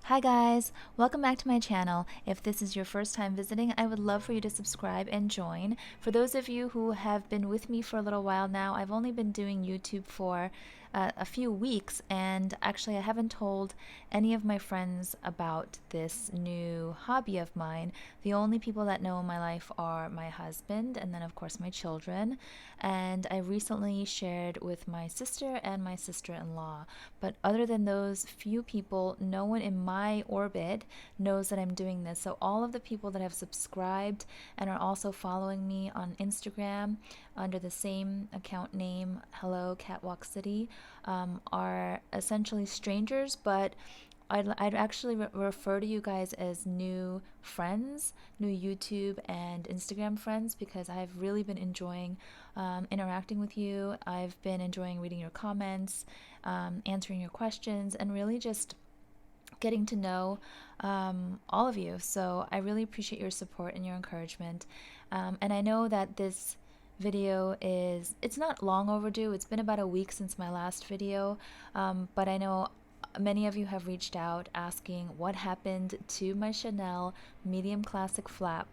Hi guys, welcome back to my channel. If this is your first time visiting, I would love for you to subscribe and join. For those of you who have been with me for a little while now, I've only been doing YouTube for a few weeks, and actually I haven't told any of my friends about this new hobby of mine. The only people that know in my life are my husband and then of course my children, and I recently shared with my sister and my sister-in-law. But other than those few people, no one in my orbit knows that I'm doing this. So all of the people that have subscribed and are also following me on Instagram under the same account name, Hello Catwalk City, are essentially strangers, but I'd actually refer to you guys as new friends, new YouTube and Instagram friends, because I've really been enjoying interacting with you. I've been enjoying reading your comments, answering your questions, and really just getting to know all of you. So I really appreciate your support and your encouragement. And I know that this video it's not long overdue. It's been about a week since my last video, but I know many of you have reached out asking what happened to my Chanel medium classic flap.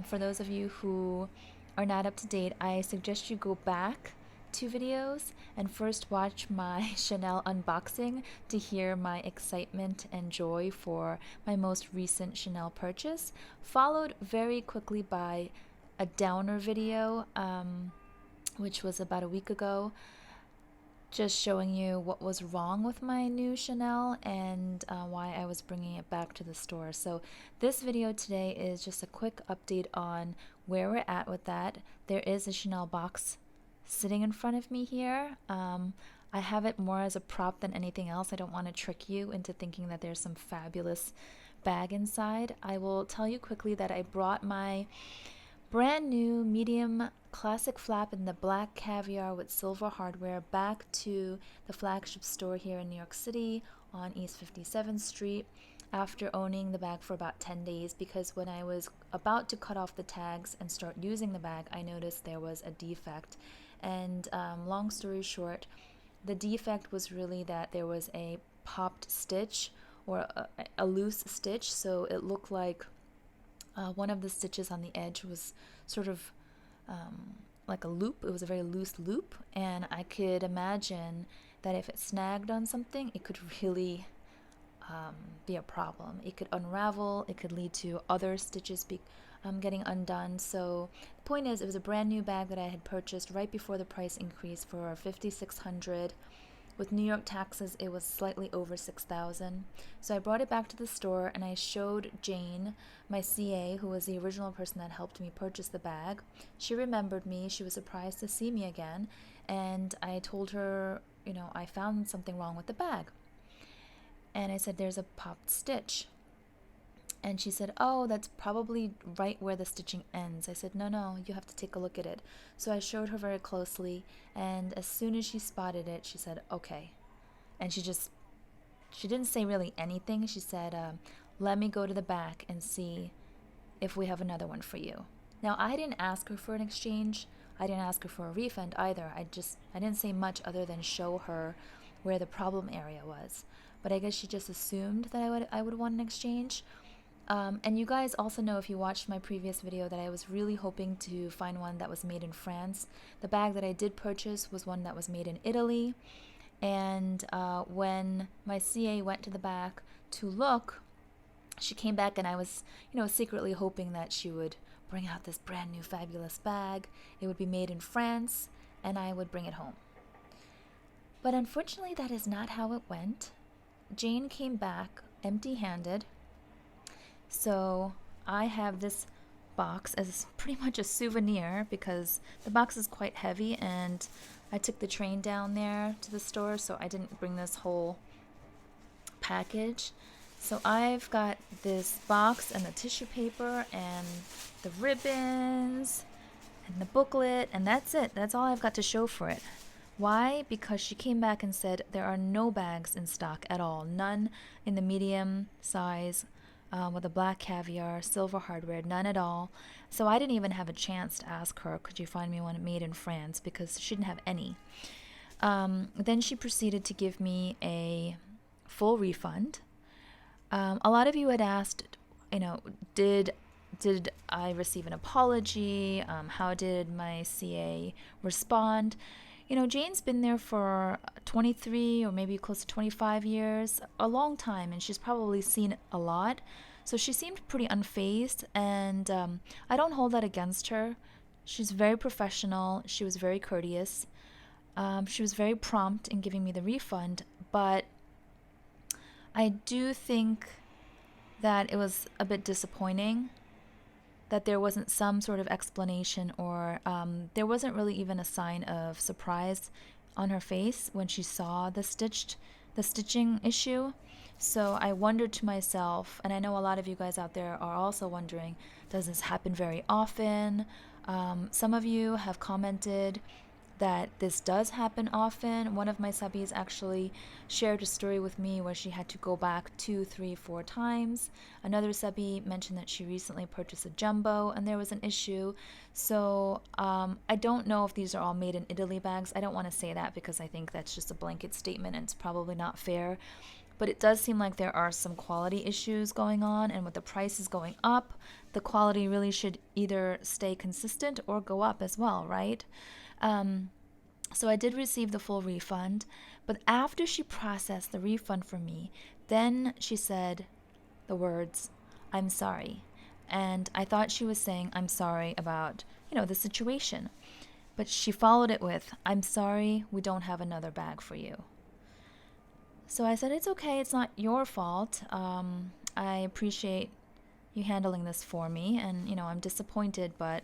For those of you who are not up to date, I suggest you go back 2 videos and first watch my Chanel unboxing to hear my excitement and joy for my most recent Chanel purchase, followed very quickly by a downer video, which was about a week ago, just showing you what was wrong with my new Chanel and why I was bringing it back to the store. So this video today is just a quick update on where we're at with that. There is a Chanel box sitting in front of me here. I have it more as a prop than anything else. I don't want to trick you into thinking that there's some fabulous bag inside. I will tell you quickly that I brought my brand new medium classic flap in the black caviar with silver hardware back to the flagship store here in New York City on East 57th Street after owning the bag for about 10 days, because when I was about to cut off the tags and start using the bag, I noticed there was a defect. And long story short, the defect was really that there was a popped stitch or a loose stitch, so it looked like one of the stitches on the edge was sort of like a loop. It was a very loose loop, and I could imagine that if it snagged on something, it could really be a problem. It could unravel, it could lead to other stitches getting undone. So the point is, it was a brand new bag that I had purchased right before the price increase for $5,600. With New York taxes, it was slightly over $6,000. So I brought it back to the store and I showed Jane, my CA, who was the original person that helped me purchase the bag. She remembered me. She was surprised to see me again. And I told her, I found something wrong with the bag. And I said, there's a popped stitch. And she said, oh, that's probably right where the stitching ends. I said, no, you have to take a look at it. So I showed her very closely, and as soon as she spotted it, she said, okay. And she didn't say really anything. She said, let me go to the back and see if we have another one for you. Now, I didn't ask her for an exchange. I didn't ask her for a refund either. I didn't say much other than show her where the problem area was. But I guess she just assumed that I would want an exchange. And you guys also know, if you watched my previous video, that I was really hoping to find one that was made in France. The bag that I did purchase was one that was made in Italy. And when my CA went to the back to look, she came back and I was, secretly hoping that she would bring out this brand new fabulous bag. It would be made in France and I would bring it home. But unfortunately, that is not how it went. Jane came back empty-handed. So I have this box as pretty much a souvenir because the box is quite heavy and I took the train down there to the store, so I didn't bring this whole package. So I've got this box and the tissue paper and the ribbons and the booklet, and that's it. That's all I've got to show for it. Why? Because she came back and said there are no bags in stock at all. None in the medium size with a black caviar, silver hardware, none at all. So I didn't even have a chance to ask her, could you find me one made in France, because she didn't have any. Then she proceeded to give me a full refund. A lot of you had asked, did I receive an apology? How did my CA respond? Jane's been there for 23 or maybe close to 25 years, a long time, and she's probably seen a lot. So she seemed pretty unfazed, and I don't hold that against her. She's very professional. She was very courteous. She was very prompt in giving me the refund, but I do think that it was a bit disappointing that there wasn't some sort of explanation, or there wasn't really even a sign of surprise on her face when she saw the stitching issue. So I wondered to myself, and I know a lot of you guys out there are also wondering, does this happen very often? Some of you have commented that this does happen often. One of my subbies actually shared a story with me where she had to go back 2, 3, 4 times. Another subby mentioned that she recently purchased a jumbo and there was an issue. So I don't know if these are all made in Italy bags. I don't want to say that because I think that's just a blanket statement and it's probably not fair. But it does seem like there are some quality issues going on, and with the prices going up, the quality really should either stay consistent or go up as well, right? So I did receive the full refund, but after she processed the refund for me, then she said the words, "I'm sorry." And I thought she was saying, "I'm sorry about, the situation." But she followed it with, "I'm sorry, we don't have another bag for you." So I said, "It's okay, it's not your fault. I appreciate you handling this for me, and, I'm disappointed, but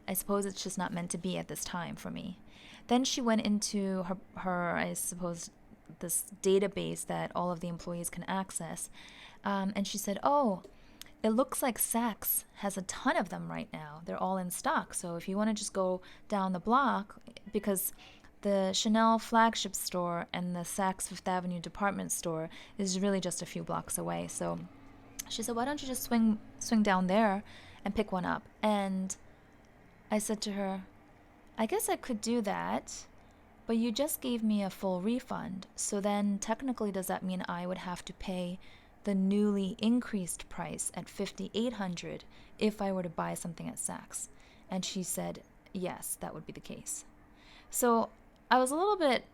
I suppose it's just not meant to be at this time for me." Then she went into her I suppose, this database that all of the employees can access. And she said, "Oh, it looks like Saks has a ton of them right now. They're all in stock. So if you want to just go down the block, because the Chanel flagship store and the Saks Fifth Avenue department store is really just a few blocks away." So she said, "Why don't you just swing down there and pick one up?" And I said to her, "I guess I could do that, but you just gave me a full refund. So then technically does that mean I would have to pay the newly increased price at $5,800 if I were to buy something at Saks?" And she said, yes, that would be the case. So I was a little bit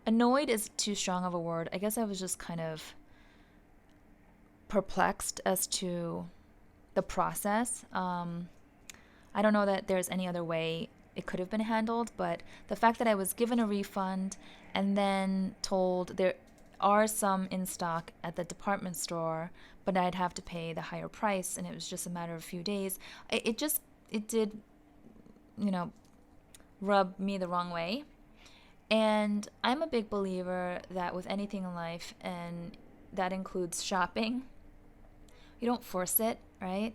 annoyed, is too strong of a word. I guess I was just kind of perplexed as to the process. I don't know that there's any other way it could have been handled, but the fact that I was given a refund and then told there are some in stock at the department store, but I'd have to pay the higher price, and it was just a matter of a few days, it did, rub me the wrong way. And I'm a big believer that with anything in life, and that includes shopping, you don't force it, right?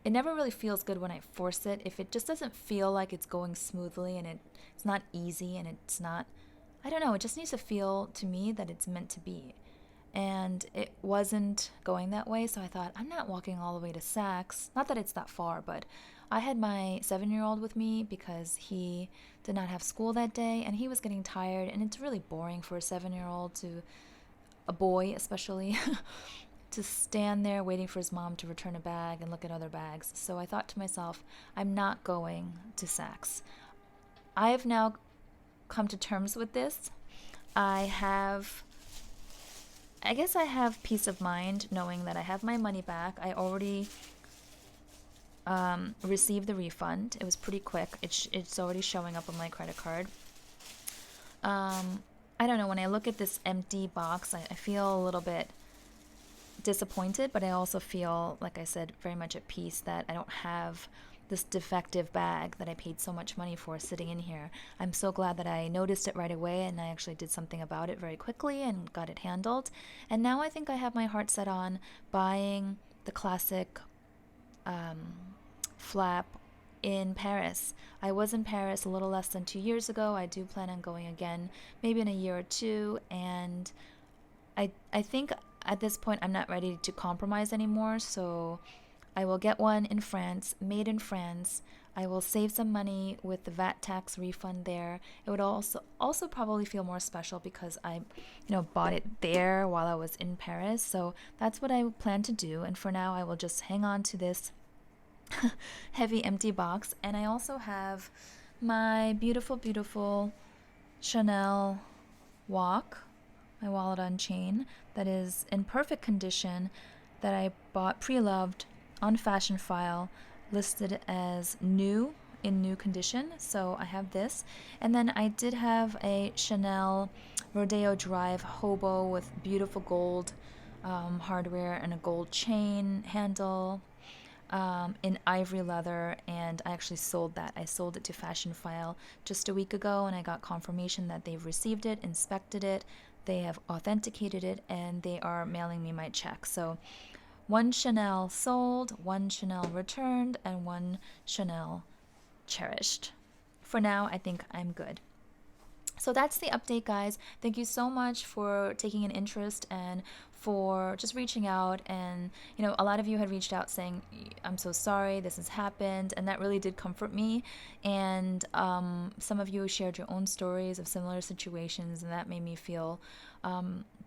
It never really feels good when I force it. If it just doesn't feel like it's going smoothly and it's not easy and it's not, I don't know, it just needs to feel to me that it's meant to be. And it wasn't going that way, so I thought, I'm not walking all the way to Saks. Not that it's that far, but I had my 7-year-old with me because he did not have school that day and he was getting tired, and it's really boring for a 7-year-old to, a boy especially, to stand there waiting for his mom to return a bag and look at other bags. So I thought to myself, I'm not going to Saks. I have now come to terms with this. I guess I have peace of mind knowing that I have my money back. I already received the refund. It was pretty quick. It's already showing up on my credit card. I don't know, when I look at this empty box, I feel a little bit disappointed, but I also feel, like I said, very much at peace that I don't have this defective bag that I paid so much money for sitting in here. I'm so glad that I noticed it right away and I actually did something about it very quickly and got it handled. And now I think I have my heart set on buying the classic flap in Paris. I was in Paris a little less than 2 years ago. I do plan on going again, maybe in a year or two, and I think at this point I'm not ready to compromise anymore, so I will get one in France, made in France. I will save some money with the VAT tax refund there. It would also probably feel more special because I, bought it there while I was in Paris. So that's what I plan to do. And for now, I will just hang on to this heavy empty box. And I also have my beautiful, beautiful Chanel walk, my wallet on chain, that is in perfect condition, that I bought pre-loved on Fashion File, listed as new, in new condition. So I have this. And then I did have a Chanel Rodeo Drive hobo with beautiful gold hardware and a gold chain handle in ivory leather, and I actually sold that. I sold it to Fashion File just a week ago, and I got confirmation that they've received it, inspected it, they have authenticated it, and they are mailing me my check. So one Chanel sold, one Chanel returned, and one Chanel cherished. For now, I think I'm good. So that's the update, guys. Thank you so much for taking an interest and for just reaching out. And, a lot of you had reached out saying, I'm so sorry, this has happened. And that really did comfort me. And some of you shared your own stories of similar situations, and that made me feel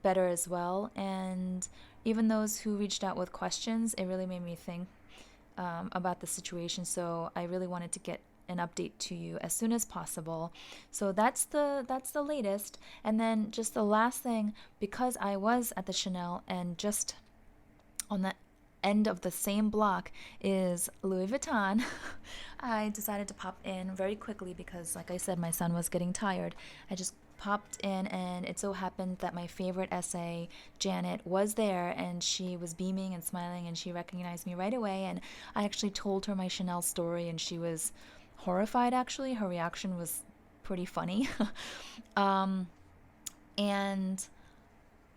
better as well. And even those who reached out with questions, it really made me think about the situation. So I really wanted to get an update to you as soon as possible. So that's the latest. And then just the last thing, because I was at the Chanel and just on the end of the same block is Louis Vuitton, I decided to pop in very quickly because, like I said, my son was getting tired. I just popped in, and it so happened that my favorite essay, Janet, was there, and she was beaming and smiling, and she recognized me right away. And I actually told her my Chanel story, and she was horrified. Actually, her reaction was pretty funny. And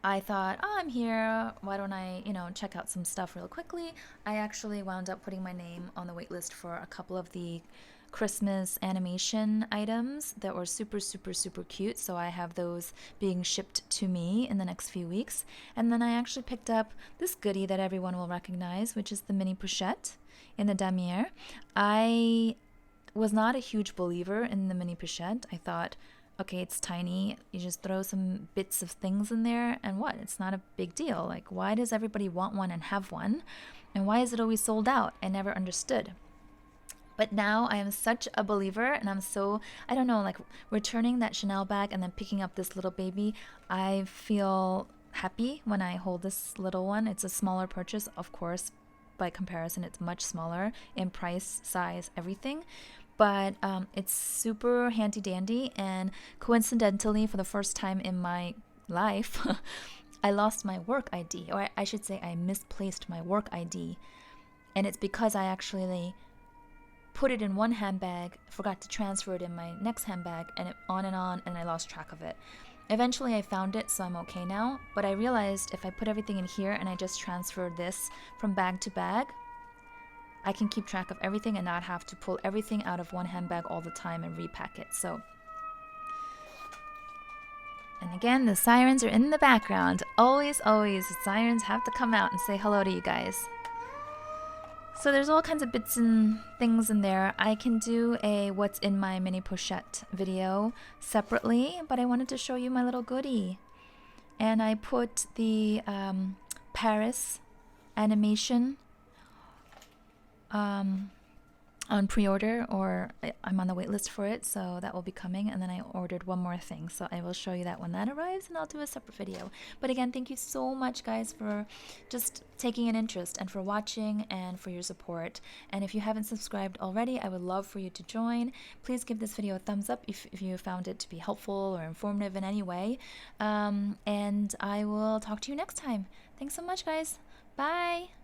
I thought, oh, I'm here, why don't I check out some stuff real quickly. I actually wound up putting my name on the wait list for a couple of the Christmas animation items that were super, super, super cute. So I have those being shipped to me in the next few weeks. And then I actually picked up this goodie that everyone will recognize, which is the mini pochette in the damier. I was not a huge believer in the mini pochette. I thought, okay, it's tiny. You just throw some bits of things in there and what? It's not a big deal. Like, why does everybody want one and have one? And why is it always sold out? I never understood. But now I am such a believer, and I'm so, I don't know, like returning that Chanel bag and then picking up this little baby, I feel happy when I hold this little one. It's a smaller purchase, of course. By comparison, it's much smaller in price, size, everything. But it's super handy dandy, and coincidentally, for the first time in my life, I lost my work ID, or I should say I misplaced my work ID. And it's because I actually put it in one handbag, forgot to transfer it in my next handbag, and it on, and I lost track of it. Eventually I found it, so I'm okay now, but I realized if I put everything in here and I just transfer this from bag to bag, I can keep track of everything and not have to pull everything out of one handbag all the time and repack it. So, and again, the sirens are in the background. Always, always, the sirens have to come out and say hello to you guys. So there's all kinds of bits and things in there. I can do a what's in my mini pochette video separately, but I wanted to show you my little goodie. And I put the Paris animation on pre-order, or I'm on the wait list for it, so that will be coming. And then I ordered one more thing, so I will show you that when that arrives, and I'll do a separate video. But again, thank you so much, guys, for just taking an interest and for watching and for your support. And if you haven't subscribed already, I would love for you to join. Please give this video a thumbs up if you found it to be helpful or informative in any way. And I will talk to you next time. Thanks so much, guys. Bye.